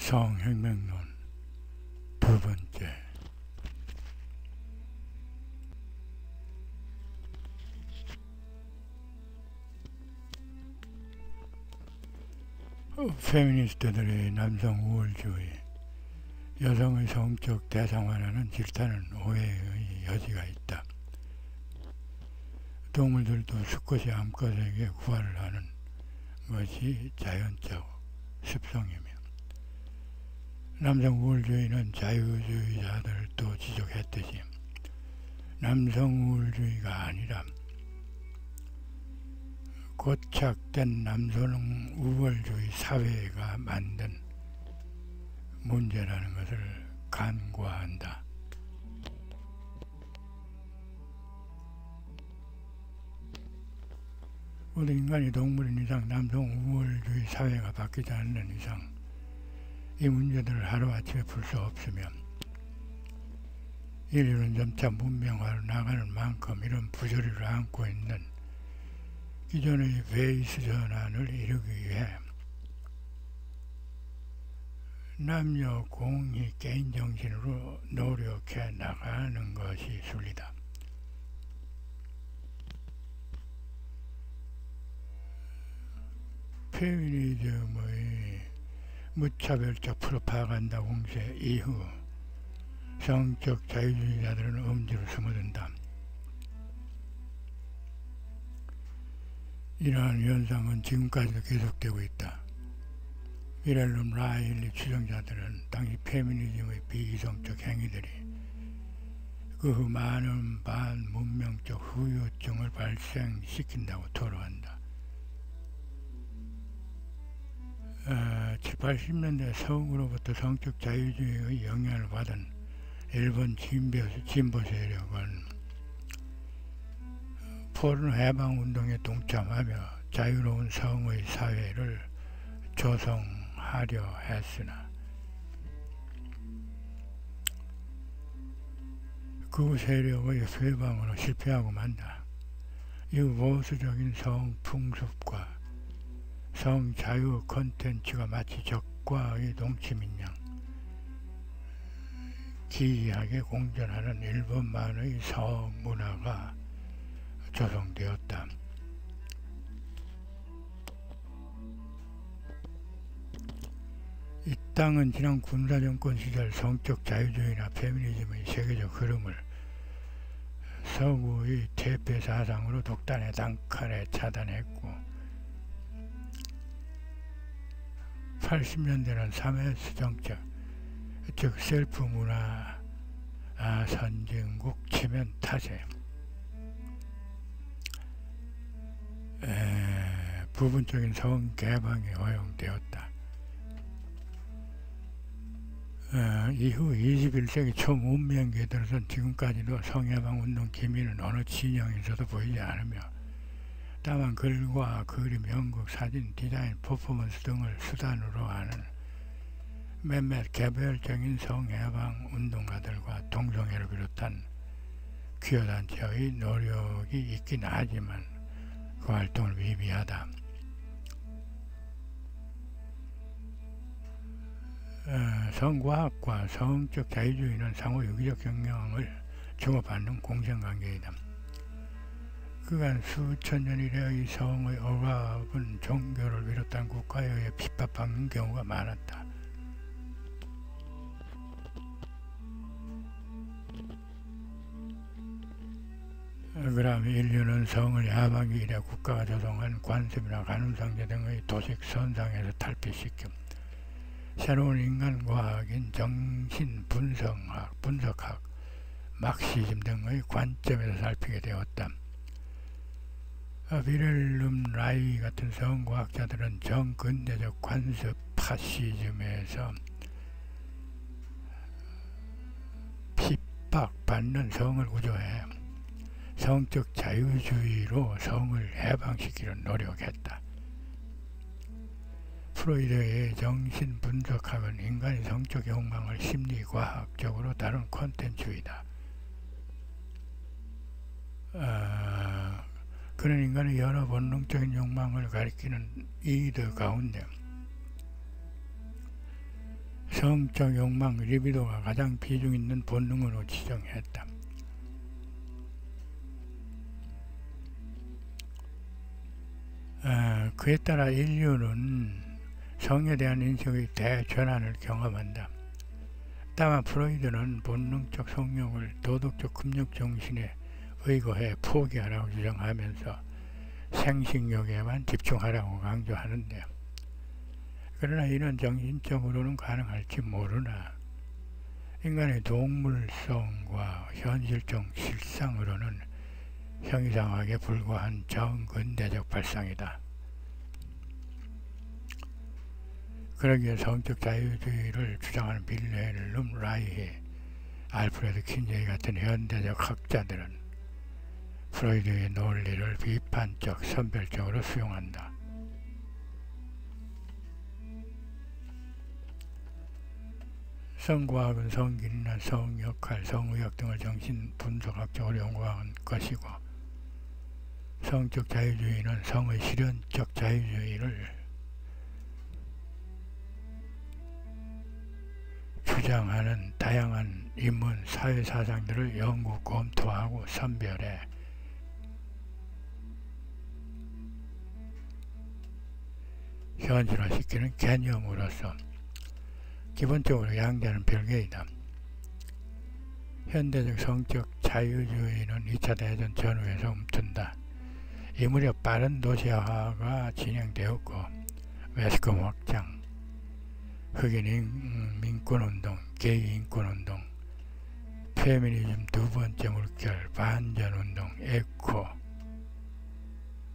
성혁명론 두 번째. 페미니스트들의 남성 우월주의, 여성의 성적 대상화라는 질타는 오해의 여지가 있다. 동물들도 수컷이 암컷에게 구애를 하는 것이 자연적 습성이며, 남성 우월주의는 자유주의자들도 지적했듯이 남성 우월주의가 아니라 고착된 남성 우월주의 사회가 만든 문제라는 것을 간과한다. 우리 인간이 동물인 이상 남성 우월주의 사회가 바뀌지 않는 이상 이 문제들을 하루아침에 풀 수 없으며, 인류는 점차 문명화로 나가는 만큼 이런 부조리를 안고 있는 기존의 베이스 전환을 이루기 위해 남녀 공히 개인 정신으로 노력해 나가는 것이 순리다. 페미니즘의 무차별적 프로파간다 공세 이후 성적 자유주의자들은 엄지로 숨어든다. 이러한 현상은 지금까지도 계속되고 있다. 위렐름 라일리 추종자들은 당시 페미니즘의 비이성적 행위들이 그 후 많은 반문명적 후유증을 발생시킨다고 토로한다. 7, 80년대 서구로부터 성적 자유주의의 영향을 받은 일본 진보 세력은 포르노 해방운동에 동참하며 자유로운 성의 사회를 조성하려 했으나 그 세력의 회방으로 실패하고 만다. 이후 보수적인 성풍습과 성자유 콘텐츠가 마치 적과의 동침인 양 기이하게 공존하는 일본만의 성문화가 조성되었다. 이 땅은 지난 군사정권 시절 성적 자유주의나 페미니즘의 세계적 흐름을 서구의 퇴폐 사상으로 독단의 단칼에 차단했고, 80년대는 3S 정책, 즉 셀프 문화 선진국 체면 타세, 부분적인 성 개방이 허용되었다. 이후 21세기 초 문명기에 들어선 지금까지도 성해방 운동 기미는 어느 진영에서도 보이지 않으며, 다만 글과 그림, 연극, 사진, 디자인, 퍼포먼스 등을 수단으로 하는 몇몇 개별적인 성해방 운동가들과 동성애를 비롯한 퀴어 단체의 노력이 있긴 하지만 그 활동을 미비하다. 성과학과 성적 자유주의는 상호 유기적 영향을 주고받는 공생관계이다. 그간 수천 년 이래의 성의 억압은 종교를 비롯한 국가에 의해 핍박받는 경우가 많았다. 그러면 인류는 성을 야방기 이래 국가가 조성한 관습이나 간음상제 등의 도식 선상에서 탈피시켜 새로운 인간과학인 정신분석학, 분석학, 막시즘 등의 관점에서 살피게 되었다. 위렐름 라이 같은 성과학자들은 정근대적 관습 파시즘에서 핍박받는 성을 구조해 성적 자유주의로 성을 해방시키려 노력했다. 프로이드의 정신분석학은 인간의 성적 욕망을 심리과학적으로 다룬 콘텐츠이다. 그는 인간의 여러 본능적인 욕망을 가리키는 이들 가운데 성적 욕망, 리비도가 가장 비중 있는 본능으로 지정했다. 그에 따라 인류는 성에 대한 인식의 대전환을 경험한다. 다만 프로이드는 본능적 성욕을 도덕적 금욕 정신에 의거해 포기하라고 주장하면서 생식욕에만 집중하라고 강조하는데, 그러나 이는 정신적으로는 가능할지 모르나 인간의 동물성과 현실적 실상으로는 형이상학에 불과한 정근대적 발상이다. 그러기에 성적 자유주의를 주장하는 빌헬름 라이히, 알프레드 킨제이 같은 현대적 학자들은 프로이드의 논리를 비판적, 선별적으로 수용한다. 성과학은 성기능이나 성역할, 성의학 등을 정신 분석학적으로 연구한 것이고, 성적 자유주의는 성의 실현적 자유주의를 주장하는 다양한 인문, 사회사상들을 연구, 검토하고 선별해 현실화시키는 개념으로서 기본적으로 양자는 별개이다. 현대적 성적 자유주의는 2차 대전 전후에서 움튼다. 이 무렵 빠른 도시화가 진행되었고, 웨스컴 확장, 흑인 민권운동, 게이 인권운동, 페미니즘 두 번째 물결, 반전운동, 에코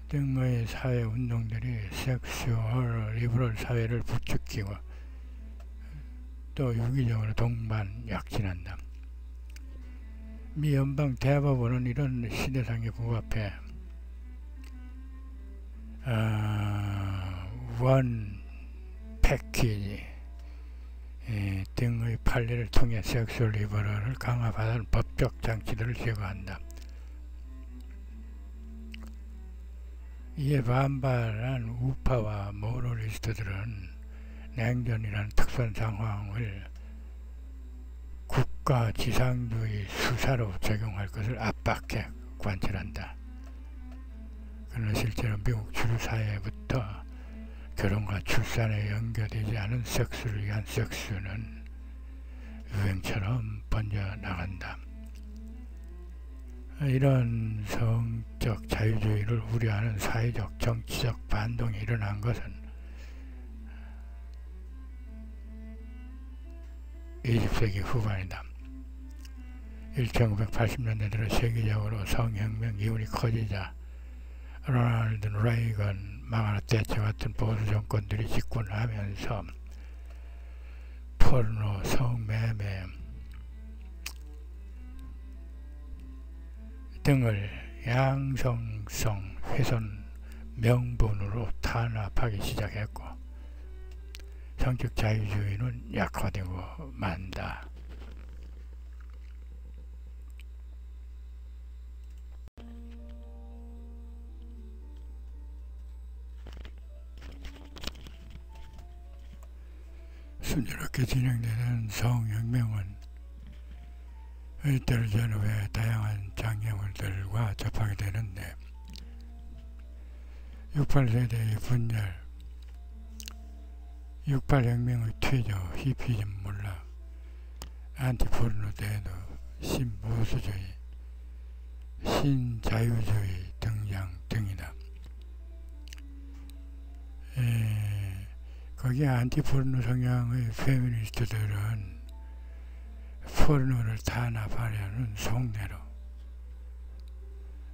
등의 사회운동들이 섹슈얼 리버럴 사회를 부추기고 또 유기적으로 동반약진한다. 미 연방 대법원은 이런 시대상에 부합해 원 패키지 등의 판례를 통해 섹슈얼 리버럴을 강화하는 법적 장치들을 제거한다. 이에 반발한 우파와 모럴리스트들은 냉전이라는 특수한 상황을 국가 지상주의 수사로 적용할 것을 압박해 관철한다. 그러나 실제로 미국 주류 사회부터 결혼과 출산에 연결되지 않은 섹스를 위한 섹스는 유행처럼 번져나간다. 이런 성적 자유주의를 우려하는 사회적, 정치적 반동이 일어난 것은 20세기 후반이다. 1980년대 들어 세계적으로 성혁명 기운이 커지자 로널드 레이건, 마가렛 대처 같은 보수 정권들이 집권하면서 포르노, 성매매 등을 양성성 훼손 명분으로 탄압하기 시작했고, 성적 자유주의는 약화되고 만다. 순조롭게 진행되는 성혁명은 이때를 전후에 다양한 장애물들과 접하게 되는데, 68세대의 분열, 68혁명의 퇴조, 히피즘 몰락, 안티포르노 대도, 신보수주의, 신자유주의 등장 등이다. 거기에 안티포르노 성향의 페미니스트들은 포르노를 탄압하려는 속내로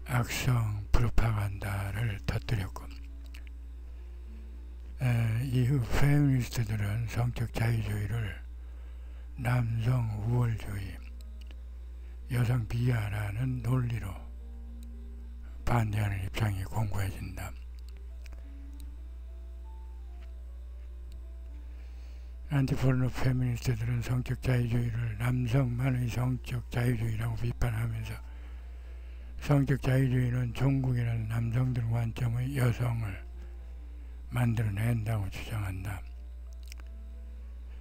악성 프로파간다를 터뜨렸고, 이후 페미니스트들은 성적 자유주의를 남성 우월주의, 여성 비하라는 논리로 반대하는 입장이 공고해진다. 안티포르노 페미니스트들은 성적 자유주의를 남성만의 성적 자유주의라고 비판하면서 성적 자유주의는 종국이라는 남성들 관점의 여성을 만들어낸다고 주장한다.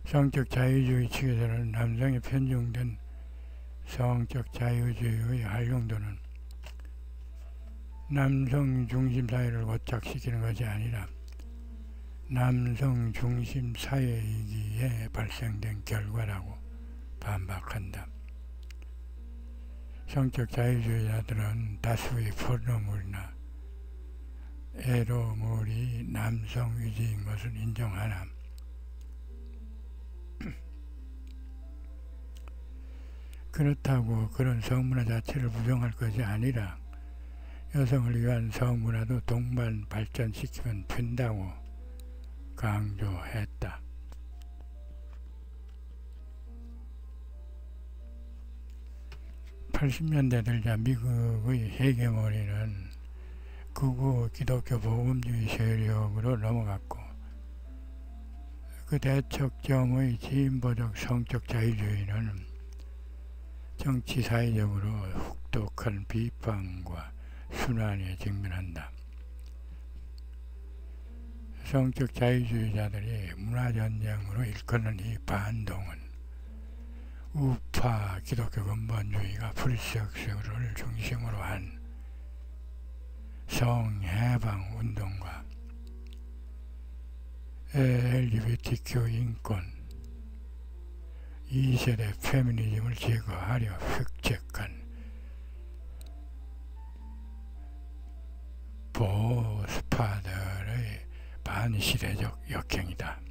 성적 자유주의 측에서는 남성에 편중된 성적 자유주의의 활용도는 남성 중심 사회를 고착시키는 것이 아니라 남성 중심 사회이기에 발생된 결과라고 반박한다. 성적 자유주의자들은 다수의 포르노물이나 에로물이 남성 위주인 것을 인정하나 그렇다고 그런 성문화 자체를 부정할 것이 아니라 여성을 위한 성문화도 동반 발전시키면 된다고 강조했다. 80년대 들자 미국의 헤게모니는 극우 기독교 복음주의 세력으로 넘어갔고 그 대척점의 진보적 성적 자유주의는 정치 사회적으로 혹독한 비판과 순환에 직면한다. 성적 자유주의자들이 문화전쟁으로 일컫는 이 반동은 우파 기독교 근본주의가 프리섹스를 중심으로 한 성해방 운동과 LGBTQ 인권 2세대 페미니즘을 제거하려 획책한 보수파들의 반시대적 역행이다.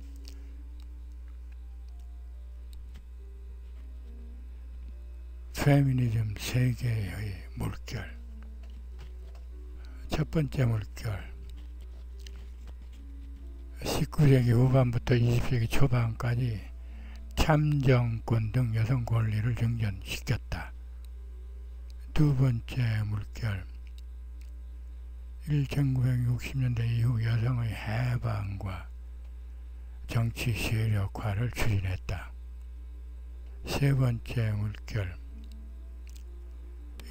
페미니즘 세계의 물결. 첫 번째 물결. 19세기 후반부터 20세기 초반까지 참정권 등 여성 권리를 증진시켰다. 두 번째 물결. 1960년대 이후 여성의 해방과 정치 세력화를 추진했다. 세 번째 물결.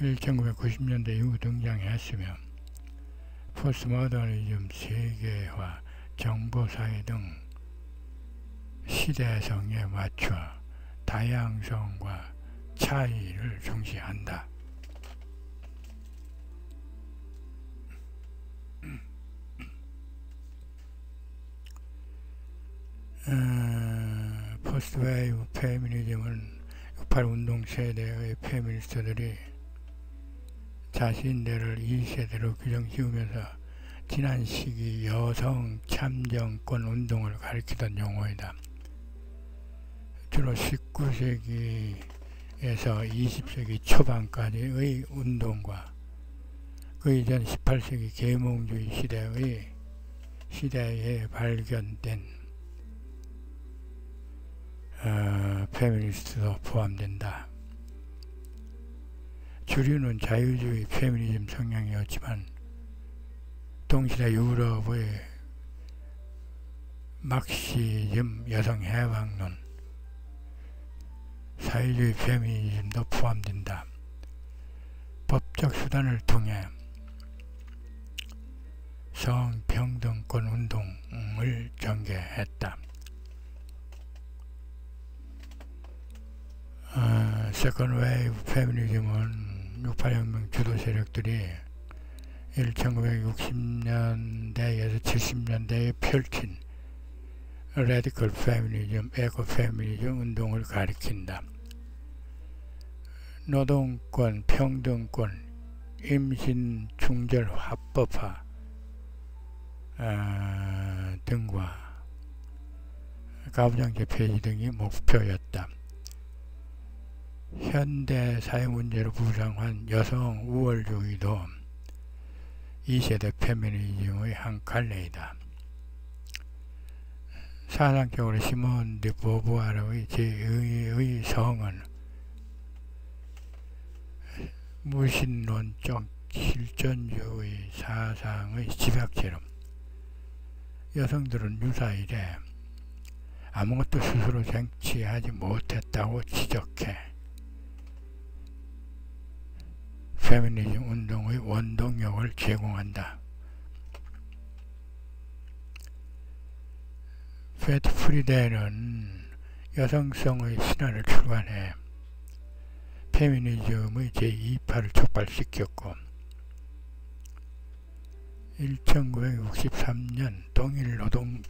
1990년대 이후 등장했으며 포스트모더니즘 세계화, 정보사회 등 시대성에 맞춰 다양성과 차이를 중시한다. 포스트웨이브 페미니즘은 68운동 세대의 페미니스트들이 자신들을 2세대로 규정지으면서 지난 시기 여성 참정권 운동을 가리키던 용어이다. 주로 19세기에서 20세기 초반까지의 운동과 그 이전 18세기 계몽주의 시대에 발견된 페미니스트도 포함된다. 주류는 자유주의 페미니즘 성향이었지만 동시대 유럽의 막시즘 여성해방론, 사회주의 페미니즘도 포함된다. 법적 수단을 통해 성평등권 운동을 전개했다. 세컨드 웨이브 페미니즘은 68혁명 주도 세력들이 1960년대에서 70년대에 펼친 레디컬 페미니즘, 에코 페미니즘 운동을 가리킨다. 노동권, 평등권, 임신 중절 합법화 등과 가부장제 폐지 등이 목표였다. 현대 사회 문제로 부상한 여성 우월주의도 2세대 페미니즘의 한 갈래이다. 사상적으로 시몬 드 보부아르의 제2의 성은 무신론적 실존주의 사상의 집약체로 여성들은 유사일에 아무것도 스스로 쟁취하지 못했다고 지적해 페미니즘 운동의 원동력을 제공한다. 페트 프리델은 여성성의 신화를 출간해 페미니즘의 제2파를 촉발시켰고 1963년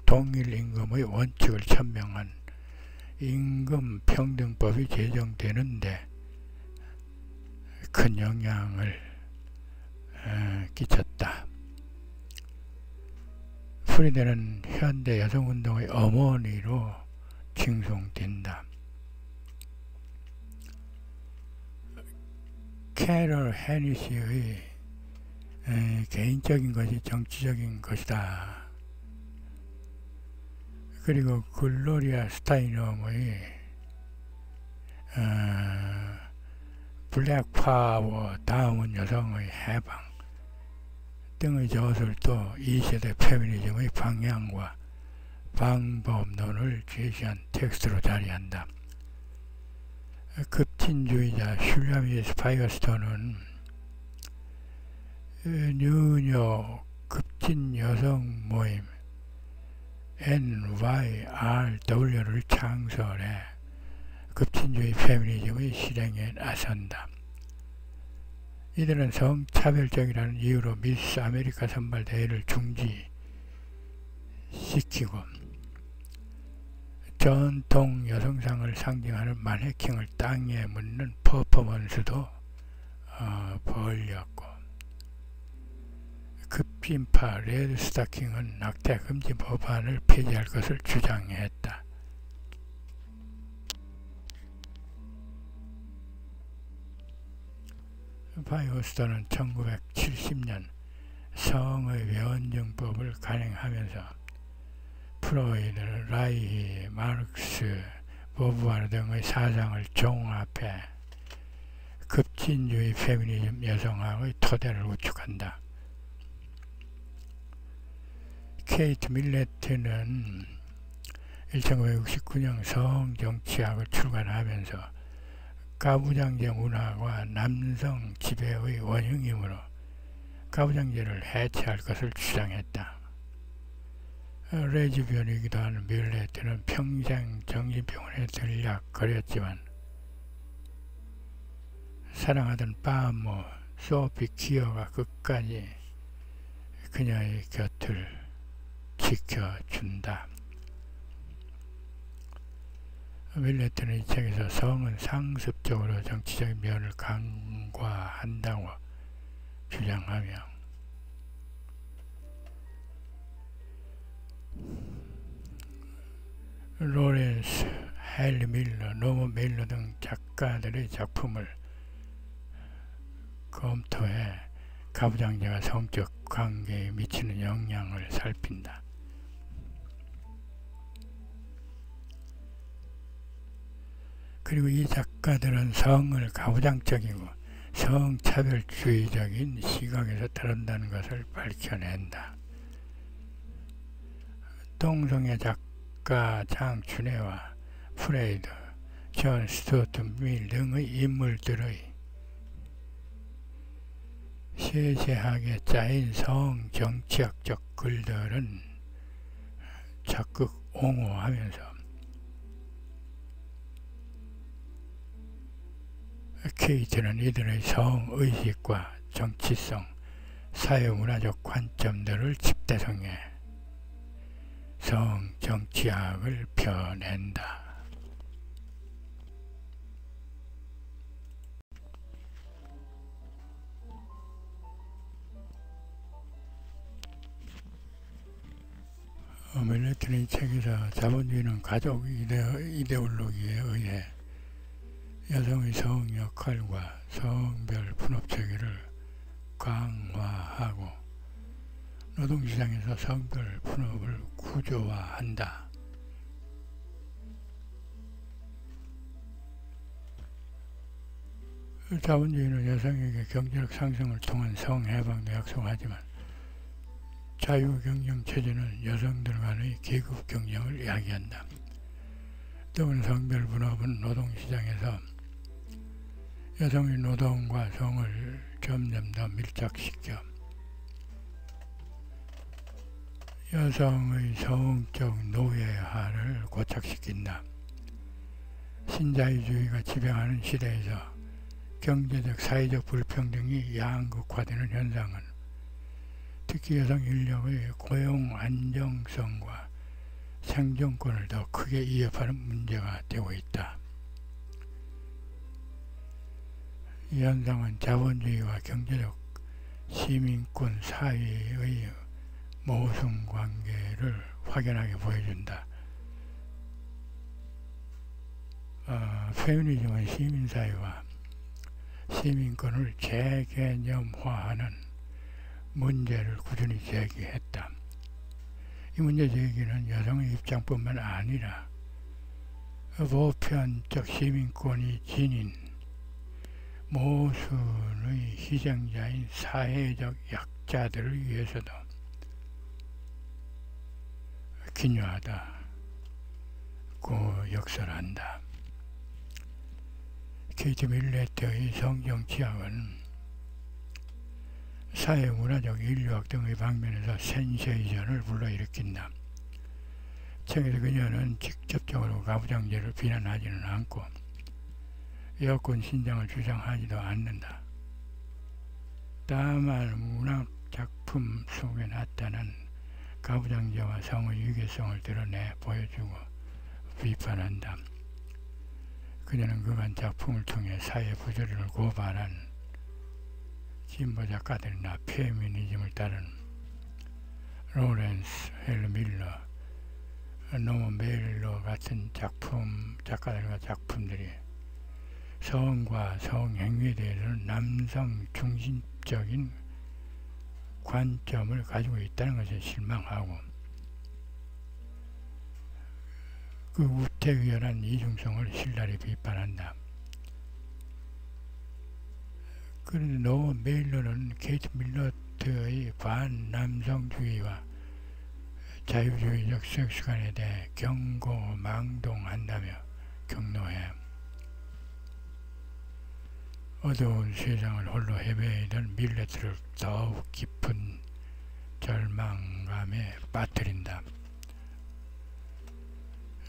동일임금의 원칙을 천명한 임금평등법이 제정되는데 큰 영향을 끼쳤다. 프리드는 현대 여성운동의 어머니로 칭송된다. 캐럴 해니시의 개인적인 것이 정치적인 것이다. 그리고 글로리아 스타이넘의 블랙 파워 다음은 여성의 해방 등의 저술도 2세대 페미니즘의 방향과 방법론을 제시한 텍스트로 자리한다. 급진주의자 슐라미스 파이어스톤은 뉴욕 급진 여성 모임 NYRW를 창설해 급진주의 페미니즘의 실행에 나선다. 이들은 성차별적이라는 이유로 미스 아메리카 선발 대회를 중지시키고 전통 여성상을 상징하는 마네킹을 땅에 묻는 퍼포먼스도 벌였고 급진파 레드 스타킹은 낙태 금지 법안을 폐지할 것을 주장했다. 파이어스톤은 1970년 성의 변증법을 간행하면서 프로이드, 라이히, 마르크스, 보부아르 등의 사상을 종합해 급진주의 페미니즘 여성학의 토대를 구축한다. 케이트 밀레트는 1969년 성정치학을 출간하면서 가부장제 문화가 남성 지배의 원흉이므로 가부장제를 해체할 것을 주장했다. 레즈비언이기도 한 밀레트는 평생 정신병원에 들락거렸지만 사랑하던 바모 소피 키어가 끝까지 그녀의 곁을 지켜준다. 밀레트는 이 책에서 성은 상습적으로 정치적인 면을 간과한다고 주장하며 로렌스, 헨리 밀러, 노먼 밀러 등 작가들의 작품을 검토해 가부장제가 성적 관계에 미치는 영향을 살핀다. 그리고 이 작가들은 성을 가부장적이고 성차별주의적인 시각에서 다룬다는 것을 밝혀낸다. 동성애 작가 장춘혜와 프레이드, 존 스튜어트 밀 등의 인물들의 세세하게 짜인 성정치학적 글들은 적극 옹호하면서 케이트는 이들의 성의식과 정치성, 사회문화적 관점들을 집대성해 성정치학을 펴낸다. 밀레트는 이 책에서 자본주의는 가족 이데올로기에 의해 여성의 성 역할과 성별 분업 체계를 강화하고 노동시장에서 성별 분업을 구조화한다. 자본주의는 여성에게 경제력 상승을 통한 성해방도 약속하지만 자유경쟁체제는 여성들 간의 계급 경쟁을 이야기한다. 또한 성별 분업은 노동시장에서 여성의 노동과 성을 점점 더 밀착시켜 여성의 성적 노예화를 고착시킨다. 신자유주의가 지배하는 시대에서 경제적, 사회적 불평등이 양극화되는 현상은 특히 여성 인력의 고용 안정성과 생존권을 더 크게 위협하는 문제가 되고 있다. 이 현상은 자본주의와 경제적 시민권 사이의 모순 관계를 확연하게 보여준다. 페미니즘은 시민사회와 시민권을 재개념화하는 문제를 꾸준히 제기했다. 이 문제 제기는 여성의 입장뿐만 아니라 보편적 시민권이 지닌 모순의 희생자인 사회적 약자들을 위해서도 기묘하다고 역설한다. 케이트 밀레트의 성정치학은 사회, 문화적, 인류학 등의 방면에서 센세이션을 불러일으킨다. 책에서 그녀는 직접적으로 가부장제를 비난하지는 않고 여권 신장을 주장하지도 않는다. 다만 문학 작품 속에 나타난 가부장제와 성의 유계성을 드러내 보여주고 비판한다. 그녀는 그간 작품을 통해 사회 부조리를 고발한 진보 작가들이나 페미니즘을 따른 로렌스 헬 밀러, 노먼 베일러 같은 작가들과 작품들이 성과 성행위에 대해서는 남성 중심적인 관점을 가지고 있다는 것에 실망하고 그 우태위연한 이중성을 신랄히 비판한다. 그런데 노먼 베일러는 케이트 밀러트의 반남성주의와 자유주의적 섹스관에 대해 경고망동한다며 격노해 어두운 세상을 홀로 헤매이던 밀레트를 더욱 깊은 절망감에 빠뜨린다.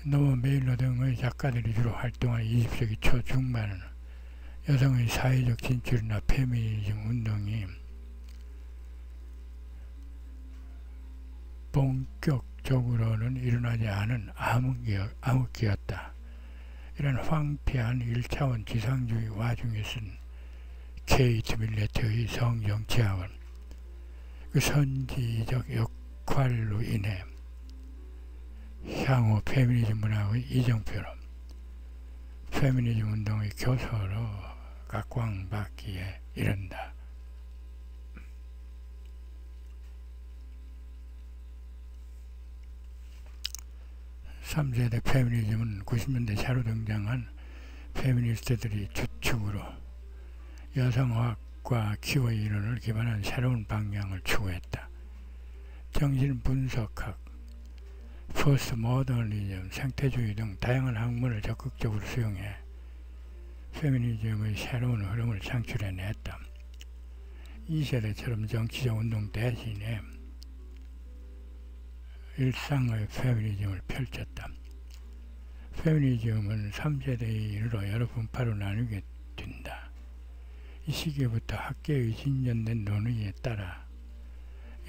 노먼 베일러 등의 작가들이 주로 활동한 20세기 초중반은 여성의 사회적 진출이나 페미니즘 운동이 본격적으로는 일어나지 않은 암흑기였다. 이런 황폐한 1차원 지상주의 와중에 쓴 케이트 밀레트의 성정치학은 그 선지적 역할로 인해 향후 페미니즘 문학의 이정표로 페미니즘 운동의 교서로 각광받기에 이른다. (3세대) 페미니즘은 90년대 차로 등장한 페미니스트들이 주축으로 여성학과 키워 이론을 기반한 새로운 방향을 추구했다. 정신분석학, 포스트모더니즘, 생태주의 등 다양한 학문을 적극적으로 수용해 페미니즘의 새로운 흐름을 창출해냈다. 2세대처럼 정치적 운동 대신에 일상의 페미니즘을 펼쳤다. 페미니즘은 3세대인으로 여러 분파로 나누게 된다. 이 시기부터 학계의 진전된 논의에 따라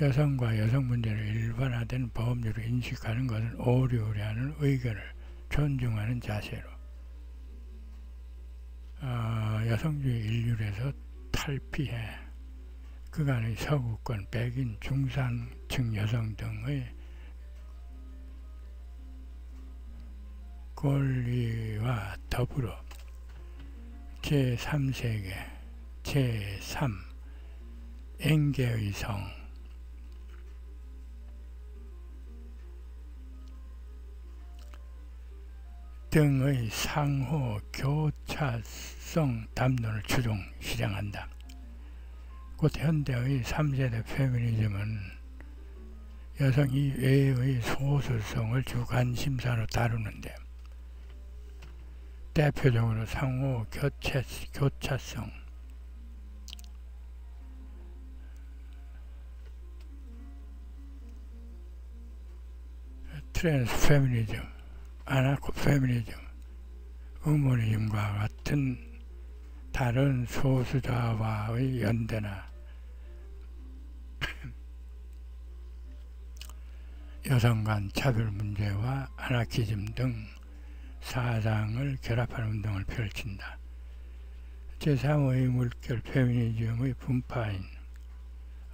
여성과 여성 문제를 일반화된 법률로 인식하는 것은 오류라는 의견을 존중하는 자세로 여성주의 인류에서 탈피해 그간의 서구권, 백인, 중산층 여성 등의 권리와 더불어 제3세계, 제3 앵계의 성 등의 상호 교차성 담론을 추종 실행한다. 곧 현대의 3세대 페미니즘은 여성 이외의 소수성을 주 관심사로 다루는데 대표적으로 상호 교차성, 트랜스 페미니즘, 아나코 페미니즘, 어머니즘과 같은 다른 소수자와의 연대나 여성 간 차별 문제와 아나키즘 등 사상을 결합하는 운동을 펼친다. 제3의 물결 페미니즘의 분파인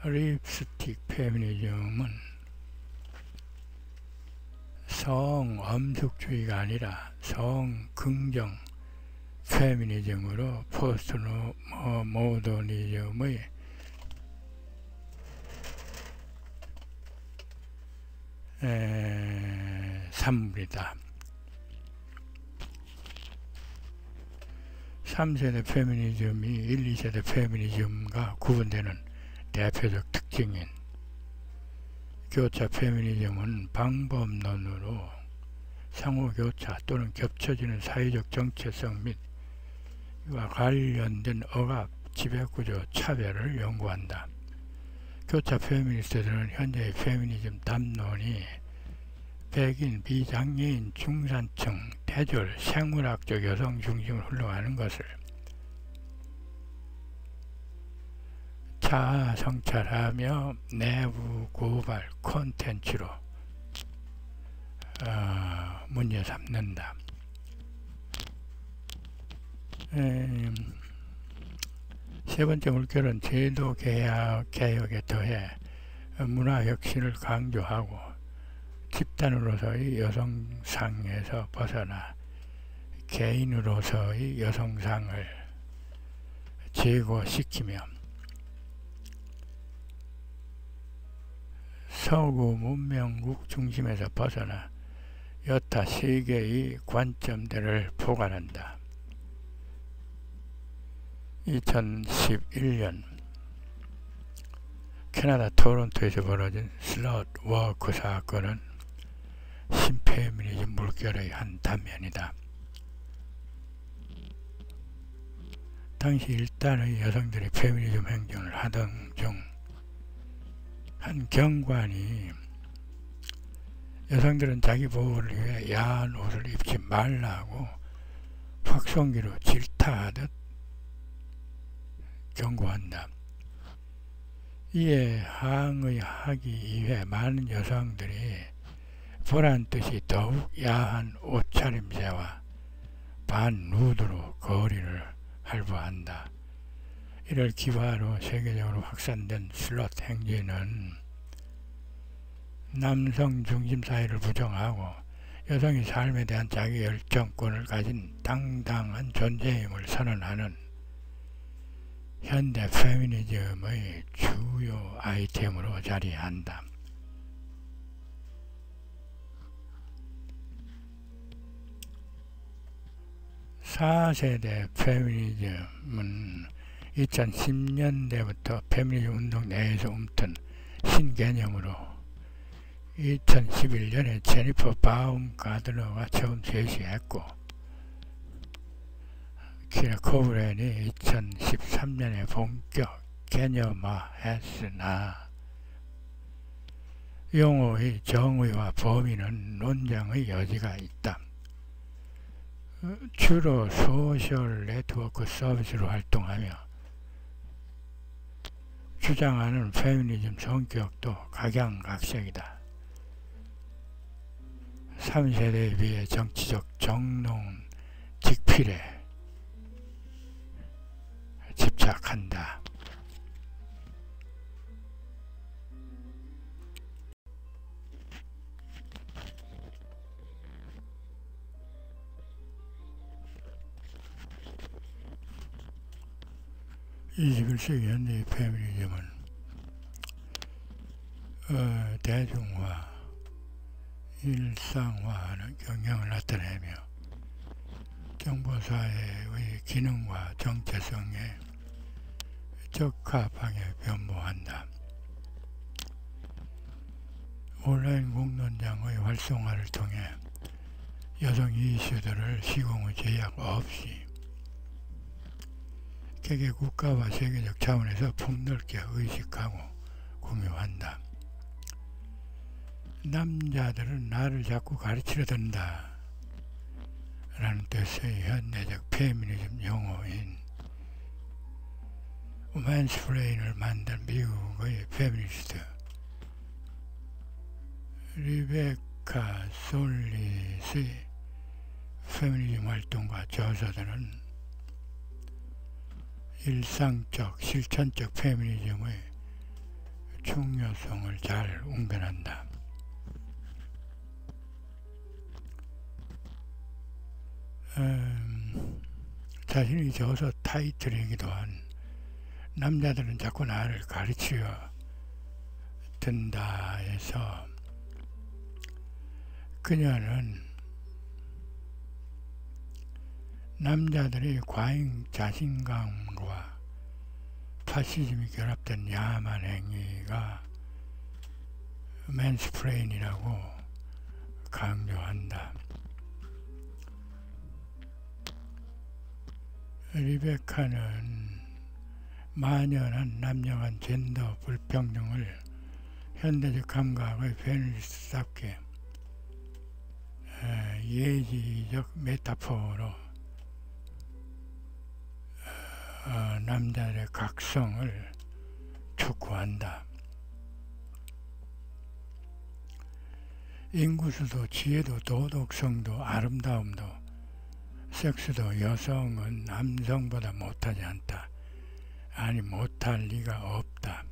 립스틱 페미니즘은 성엄숙주의가 아니라 성긍정 페미니즘으로 포스트 모더니즘의 산물이다. 3세대 페미니즘이 1, 2세대 페미니즘과 구분되는 대표적 특징인 교차 페미니즘은 방법론으로 상호교차 또는 겹쳐지는 사회적 정체성 및 이와 관련된 억압, 지배구조, 차별을 연구한다. 교차 페미니스트들은 현재의 페미니즘 담론이 백인, 비장애인, 중산층, 대졸, 생물학적 여성 중심을 흘러가는 것을 자아 성찰하며 내부 고발 콘텐츠로 문제 삼는다. 세 번째 물결은 제도 개혁에 더해 문화 혁신을 강조하고 집단으로서의 여성상에서 벗어나 개인으로서의 여성상을 제고시키며 서구 문명국 중심에서 벗어나 여타 세계의 관점들을 포괄한다. 2011년 캐나다 토론토에서 벌어진 슬럿 워크 사건은 신페미니즘 물결의 한 단면이다. 당시 일단의 여성들이 페미니즘 행정을 하던 중 한 경관이 여성들은 자기 보호를 위해 야한 옷을 입지 말라고 확성기로 질타하듯 경고한다. 이에 항의하기 위해 많은 여성들이 보란듯이 더욱 야한 옷차림새와 반누드로 거리를 할부한다. 이를 기바로 세계적으로 확산된 슬럿 행진은 남성 중심 사회를 부정하고 여성이 삶에 대한 자기 결정권을 가진 당당한 존재임을 선언하는 현대 페미니즘의 주요 아이템으로 자리한다. (4세대) 페미니즘은 2010년대부터 페미니즘 운동 내에서 움튼 신개념으로 2011년에 제니퍼 바움가드너가 처음 제시했고 키라 코브렌이 2013년에 본격 개념화했으나 용어의 정의와 범위는 논쟁의 여지가 있다. 주로 소셜 네트워크 서비스로 활동하며 주장하는 페미니즘 성격도 각양각색이다. 3세대에 비해 정치적 정론 직필에 집착한다. (21세기) 현대의 페미니즘은 대중화, 일상화하는 경향을 나타내며 정보사회의 기능과 정체성에 적합하게 변모한다. 온라인 공론장의 활성화를 통해 여성 이슈들을 시공의 제약 없이 개개 국가와 세계적 차원에서 폭넓게 의식하고 공유한다. 남자들은 나를 자꾸 가르치려 든다. 라는 뜻의 현대적 페미니즘 용어인 맨스플레인을 만든 미국의 페미니스트 리베카 솔릿의 페미니즘 활동과 저서들은 일상적, 실천적 페미니즘의 중요성을 잘 웅변한다. 자신이 저서 타이틀이기도 한 남자들은 자꾸 나를 가르치려 든다 해서 그녀는 남자들의 과잉 자신감과 파시즘이 결합된 야만 행위가 맨스플레인이라고 강조한다. 리베카는 만연한 남녀 간 젠더 불평등을 현대적 감각의 페미니스트답게 예지적 메타포로 남자의 각성을 촉구한다. 인구수도 지혜도 도덕성도 아름다움도 섹스도 여성은 남성보다 못하지 않다. 아니 못할 리가 없다.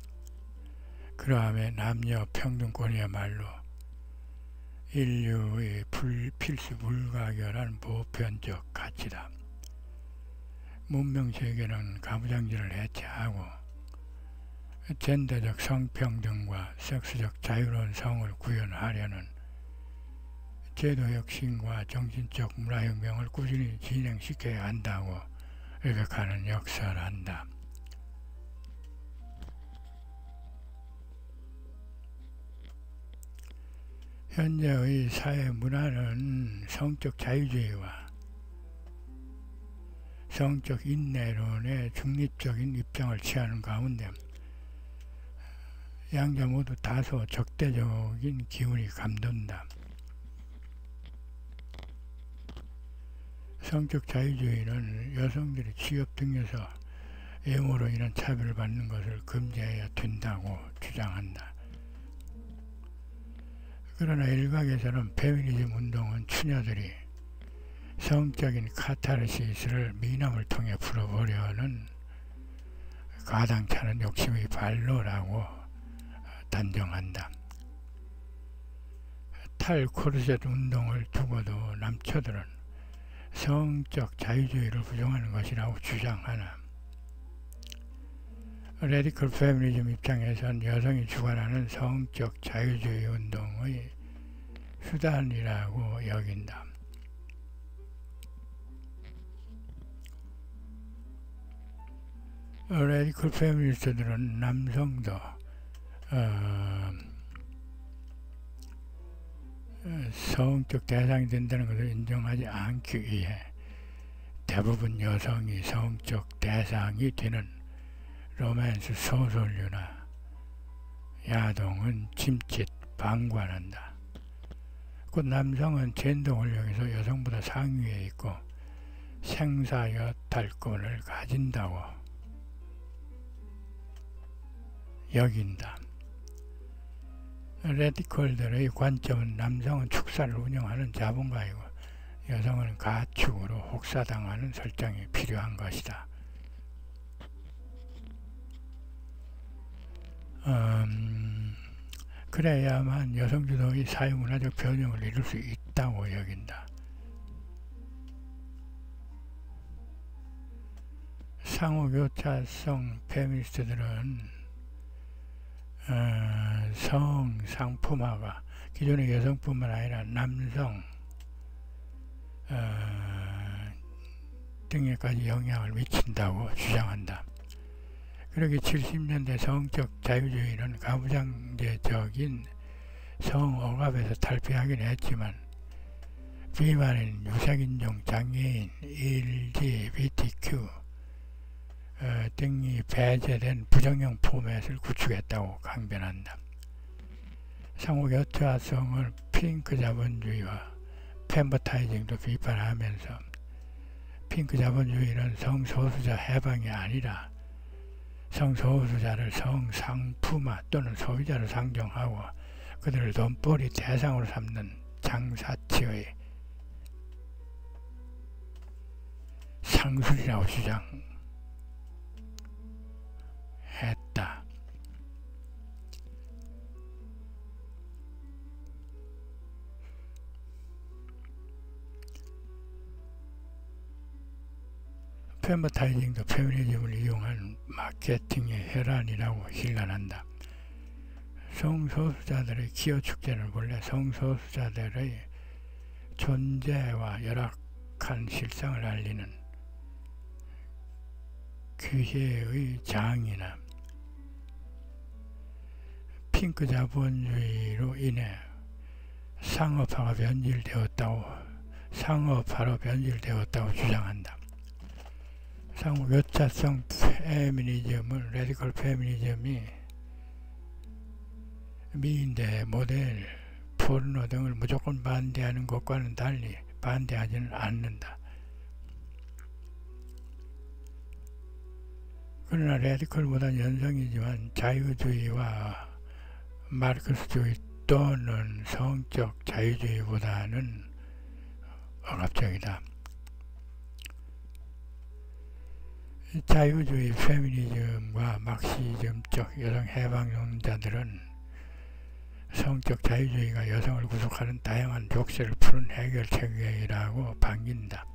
그러함에 남녀 평등권이야말로 인류의 필수 불가결한 보편적 가치다. 문명세계는 가부장제를 해체하고 젠더적 성평등과 섹스적 자유로운 성을 구현하려는 제도혁신과 정신적 문화혁명을 꾸준히 진행시켜야 한다고 리베카는 역설한다. 현재의 사회 문화는 성적 자유주의와 성적 인내론의 중립적인 입장을 취하는 가운데 양자 모두 다소 적대적인 기운이 감돈다. 성적 자유주의는 여성들이 취업 등에서 외모로 인한 차별을 받는 것을 금지해야 된다고 주장한다. 그러나 일각에서는 페미니즘 운동은 추녀들이 성적인 카타르시스를 미남을 통해 풀어보려는 가당찮은 욕심의 발로라고 단정한다. 탈코르셋 운동을 두고도 남처들은 성적 자유주의를 부정하는 것이라고 주장하나 레디컬 페미니즘 입장에선 여성이 주관하는 성적 자유주의 운동의 수단이라고 여긴다. 레디컬 페미니스트들은 남성도 성적 대상이 된다는 것을 인정하지 않기 위해 대부분 여성이 성적 대상이 되는 로맨스 소설류나 야동은 짐짓 방관한다. 곧 남성은 젠더 권력에서 여성보다 상위에 있고 생사여탈권을 가진다고 여긴다. 레디컬들의 관점은 남성은 축사를 운영하는 자본가이고 여성은 가축으로 혹사당하는 설정이 필요한 것이다. 그래야만 여성주도의 사회문화적 변형을 이룰 수 있다고 여긴다. 상호교차성 페미니스트들은 성상품화가 기존의 여성뿐만 아니라 남성 등에까지 영향을 미친다고 주장한다. 그러기 70년대 성적 자유주의는 가부장제적인 성억압에서 탈피하긴 했지만 비만인, 유색인종, 장애인, LGBTQ 등이 배제된 부정형 포맷을 구축했다고 강변한다. 상호교차성을 핑크 자본주의와 팬버타이징도 비판하면서 핑크 자본주의는 성소수자 해방이 아니라 성소수자를 성상품화 또는 소비자로 상정하고 그들을 돈벌이 대상으로 삼는 장사치의 상술이라고 주장했다. 페머타이징도 페미니즘을 이용한 마케팅의 혈안이라고 진단한다. 성소수자들의 기호 축제는 원래 성소수자들의 존재와 열악한 실상을 알리는 규제의 장이나 핑크 자본주의로 인해 상업화로 변질되었다고 주장한다. 상호 교차성 페미니즘은 레디컬 페미니즘이 미인대, 모델, 포르노 등을 무조건 반대하는 것과는 달리 반대하지는 않는다. 그러나 레디컬보다는 연성이지만 자유주의와 마르크스주의 또는 성적 자유주의보다는 억압적이다. 자유주의 페미니즘과 막시즘적 여성 해방론자들은 성적 자유주의가 여성을 구속하는 다양한 족쇄를 푸는 해결책이라고 반긴다.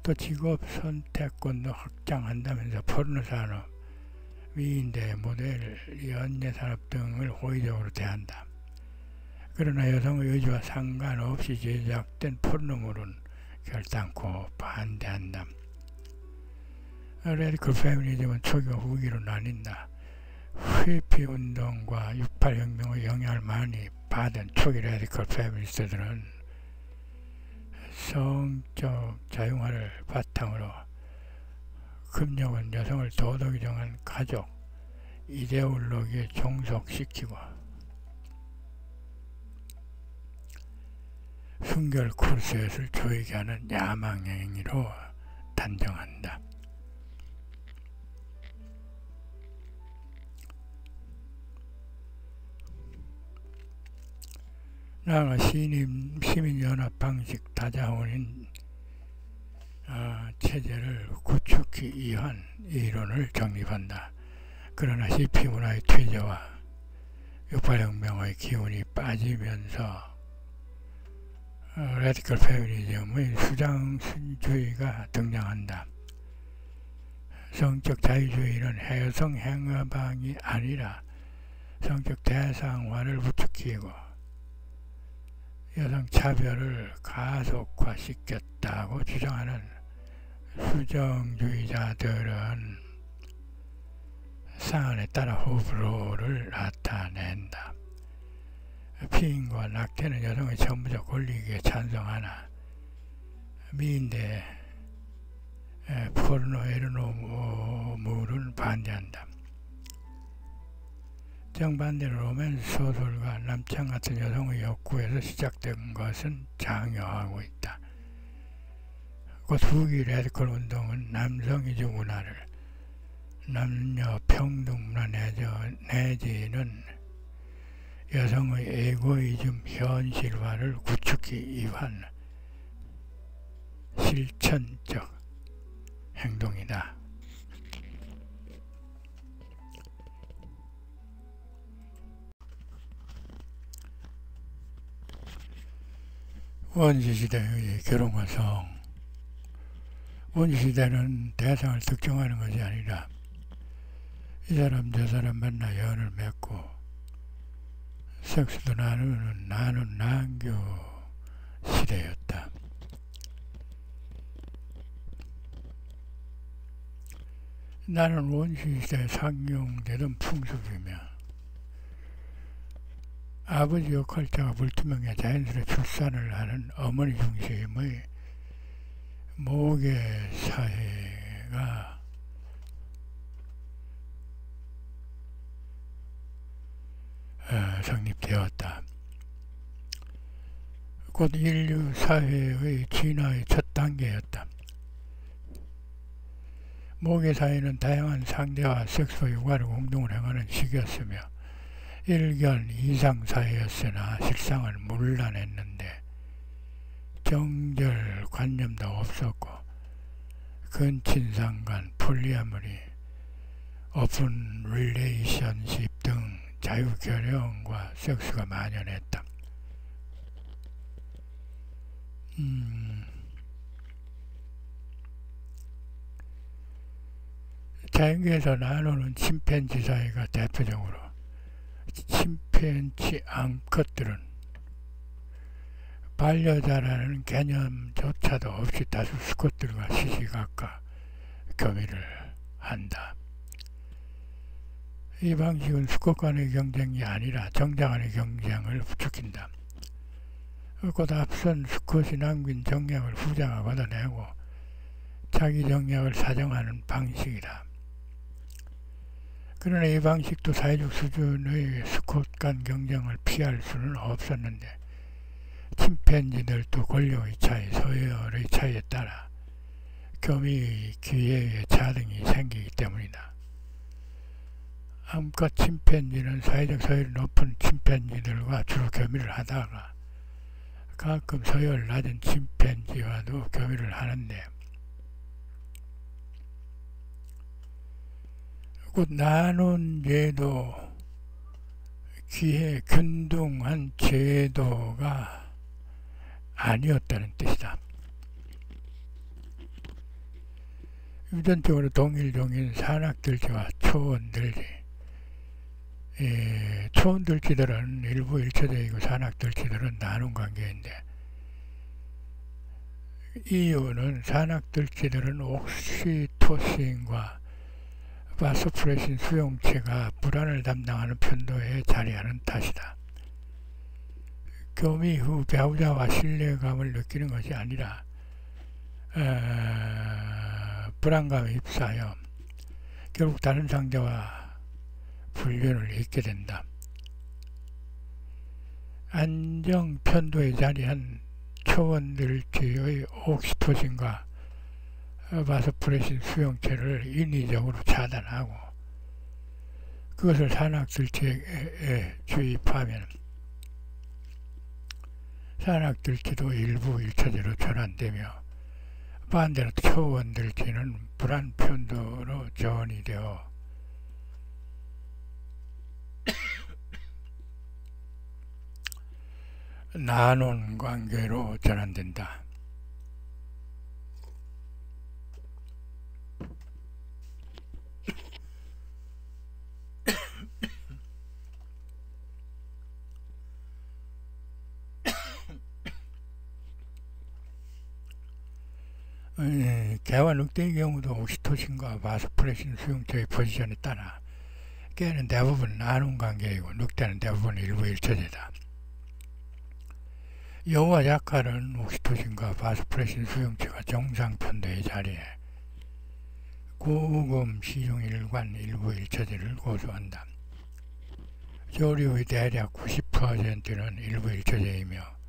또 직업 선택권도 확장한다면서 포르노 산업, 미인대, 모델, 연예산업 등을 호의적으로 대한다. 그러나 여성의 의지와 상관없이 제작된 포르노물은 결단코 반대한다. 레디컬 페미니즘은 초기와 후기로 나뉜다. 휘피 운동과 68 혁명의 영향을 많이 받은 초기 레디컬 페미니스트들은 성적 자유화를 바탕으로 금욕은 여성을 도덕이 정한 가족 이데올로기에 종속시키고 순결 코르셋을 조이게 하는 야망행위로 단정한다. 나아가 시민연합 방식 다자혼인 체제를 구축하기 위한 이론을 정립한다. 그러나 히피 문화의 퇴제와 68 혁명의 기운이 빠지면서 레디컬 페미니즘의 수장주의가 등장한다. 성적 자유주의는 여성 해방이 아니라 성적 대상화를 부추기고 여성 차별을 가속화시켰다고 주장하는 수정주의자들은 사안에 따라 호불호를 나타낸다. 피임과 낙태는 여성의 전부적 권리에 찬성하나 미인대, 포르노, 에로노물은 반대한다. 정반대로 로맨스 소설과 남창 같은 여성의 욕구에서 시작된 것은 장려하고 있다. 곧 후기 레디컬 운동은 남성이주 문화를 남녀 평등 문화 내지는 여성의 에고이즘 현실화를 구축하기 위한 실천적 행동이다. 원시시대의 결혼과 성. 원시시대는 대상을 특정하는 것이 아니라 이 사람 저 사람 만나 연을 맺고 섹스도 나누는 난교 시대였다. 나는 원시시대에 상용되던 풍습이며 아버지 역할자가 불투명해 자연스레 출산을 하는 어머니 중심의 모계 사회가 성립되었다. 곧 인류 사회의 진화의 첫 단계였다. 모계 사회는 다양한 상대와 섹스 육아를 공동으로 행하는 시기였으며 일견 이상 사회였으나 실상을 물러냈는데 정절 관념도 없었고 근친상간, 폴리아모리, 오픈 릴레이션십 등 자유결혼과 섹스가 만연했다. 자연계에서 나누는 침팬지 사회가 대표적으로 침팬지 암컷들은 반려자라는 개념조차도 없이 다수 수컷들과 시시각각 교미를 한다. 이 방식은 수컷 간의 경쟁이 아니라 정자 간의 경쟁을 부추긴다. 곧 앞선 수컷이 남긴 정략을 후자가 걷어내고 자기 정략을 사정하는 방식이다. 그러나 이 방식도 사회적 수준의 수컷 간 경쟁을 피할 수는 없었는데 침팬지들도 권력의 차이, 서열의 차이에 따라 교미의 기회의 차등이 생기기 때문이다. 암컷 침팬지는 사회적 서열이 높은 침팬지들과 주로 교미를 하다가 가끔 서열 낮은 침팬지와도 교미를 하는데 곧 나눈 제도, 기회 균등한 제도가 아니었다는 뜻이다. 유전적으로 동일종인 산악들쥐와 초원들쥐, 초원들쥐들은 일부 일처제이고 산악들쥐들은 나눈 관계인데 이유는 산악들쥐들은 옥시토신과 바소프레신 수용체가 불안을 담당하는 편도에 자리하는 탓이다. 교미 후 배우자와 신뢰감을 느끼는 것이 아니라 불안감에 휩싸여 결국 다른 상대와 불륜을 잇게 된다. 안정 편도에 자리한 초원들쥐의 옥시토신과 바소프레신 수용체를 인위적으로 차단하고 그것을 산악들쥐에 주입하면 산악들쥐도 일부 일처제로 전환되며 반대로 초원들쥐는 불안 편도로 전이 되어 나눈 관계로 전환된다. 개와 늑대의 경우도 옥시토신과 바소프레신 수용체의 포지션에 따라 개는 대부분 나눈 관계이고 늑대는 대부분 일부 일처제다. 여우와 약칼은 옥시토신과 바소프레신 수용체가 정상 편도에 자리해 고금 시중일관 일부 일처제를 고수한다. 조류의 대략 90%는 일부 일처제이며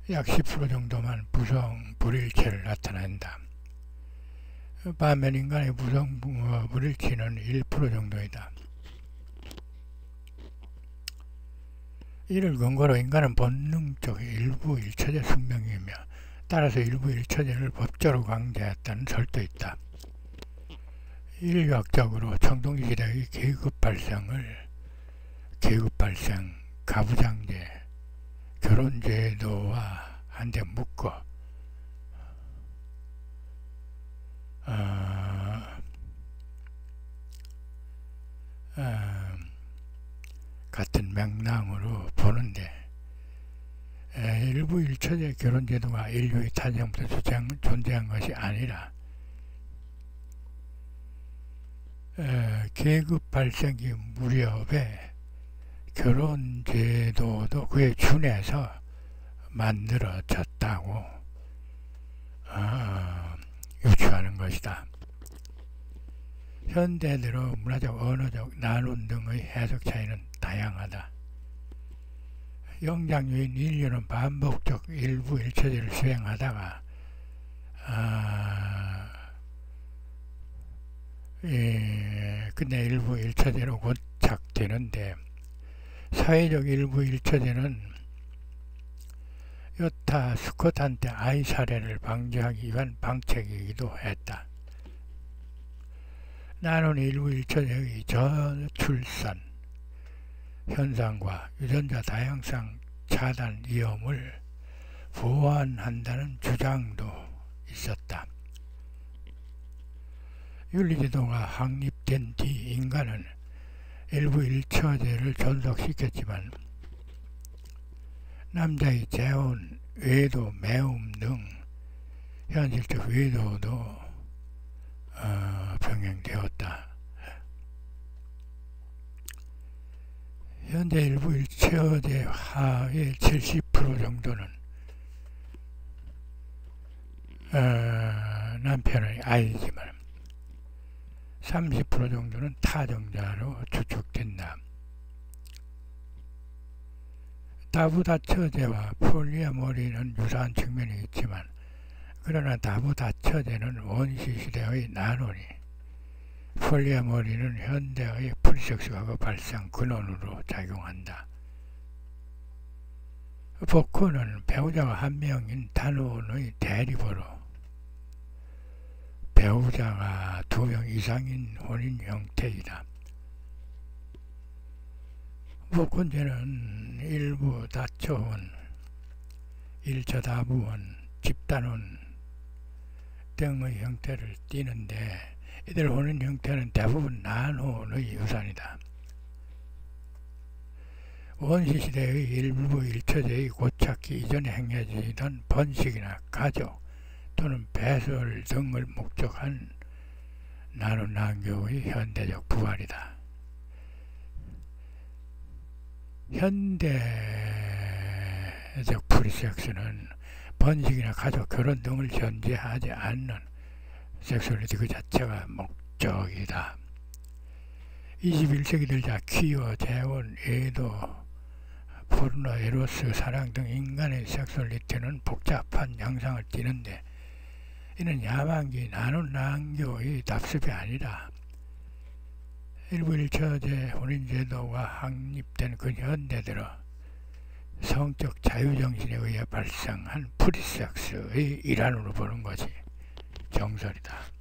약 10% 정도만 부성 불일체를 나타낸다. 반면 인간의 부성 불일치는 1% 정도이다. 이를 근거로 인간은 본능적 일부 일처제 숙명이며 따라서 일부 일처제를 법적으로 강제했다는 설도 있다. 인류학적으로 청동기시대의 계급 발생, 가부장제, 결혼제도와 한데 묶어 같은 맥락으로 보는데 일부 일처제 결혼제도가 인류의 탄생부터 존재한 것이 아니라 계급 발생기 무렵에 결혼제도도 그에 준해서 만들어졌다고 유추하는 것이다. 현대 들어 문화적, 언어적, 나눔 등의 해석 차이는 다양하다. 영장류인 인류는 반복적 일부 일처제를 수행하다가 끝내 일부 일처제로 고착되는데, 사회적 일부 일처제는 여타 수컷한테 아이 살해를 방지하기 위한 방책이기도 했다. 나는 일부 일처제의 저출산 현상과 유전자 다양성 차단 위험을 보완한다는 주장도 있었다. 윤리제도가 확립된 뒤 인간은 일부 일처제를 존속시켰지만 남자의 재혼, 외도, 매움 등 현실적 외도도 병행되었다. 현재 일부 일처제 하의 70% 정도는 남편의 아이지만 30% 정도는 타정자로 추측된다. 다부다처제와 폴리아모리는 유사한 측면이 있지만, 그러나 다부다처제는 원시시대의 난원이, 폴리아모리는 현대의 프리섹스가 발생 근원으로 작용한다. 복혼은 배우자가 한 명인 단혼의 대리보로 배우자가 2명 이상인 혼인 형태이다. 복혼제는 일부 다처혼, 일처다부혼, 집단혼 등의 형태를 띠는데, 이들 혼인 형태는 대부분 난혼의 유산이다. 원시시대의 일부 일처제의 고착기 이전에 행해지던 번식이나 가족 또는 배설 등을 목적한 나눔난교의 현대적 부활이다. 현대적 프리섹스는 번식이나 가족, 결혼 등을 전제하지 않는 섹슈얼리티 그 자체가 목적이다. 21세기 들자 퀴어, 재혼, 애도, 포르노, 에로스, 사랑 등 인간의 섹슈얼리티는 복잡한 양상을 띠는데, 이는 야만기 나눔난교의 답습이 아니라 일부 일처제 혼인제도가 확립된 그 현대 들어 성적 자유정신에 의해 발생한 프리섹스의 일환으로 보는 것이 정설이다.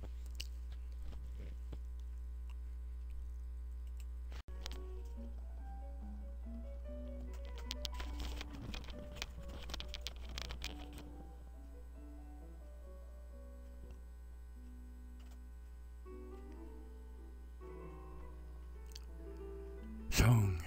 성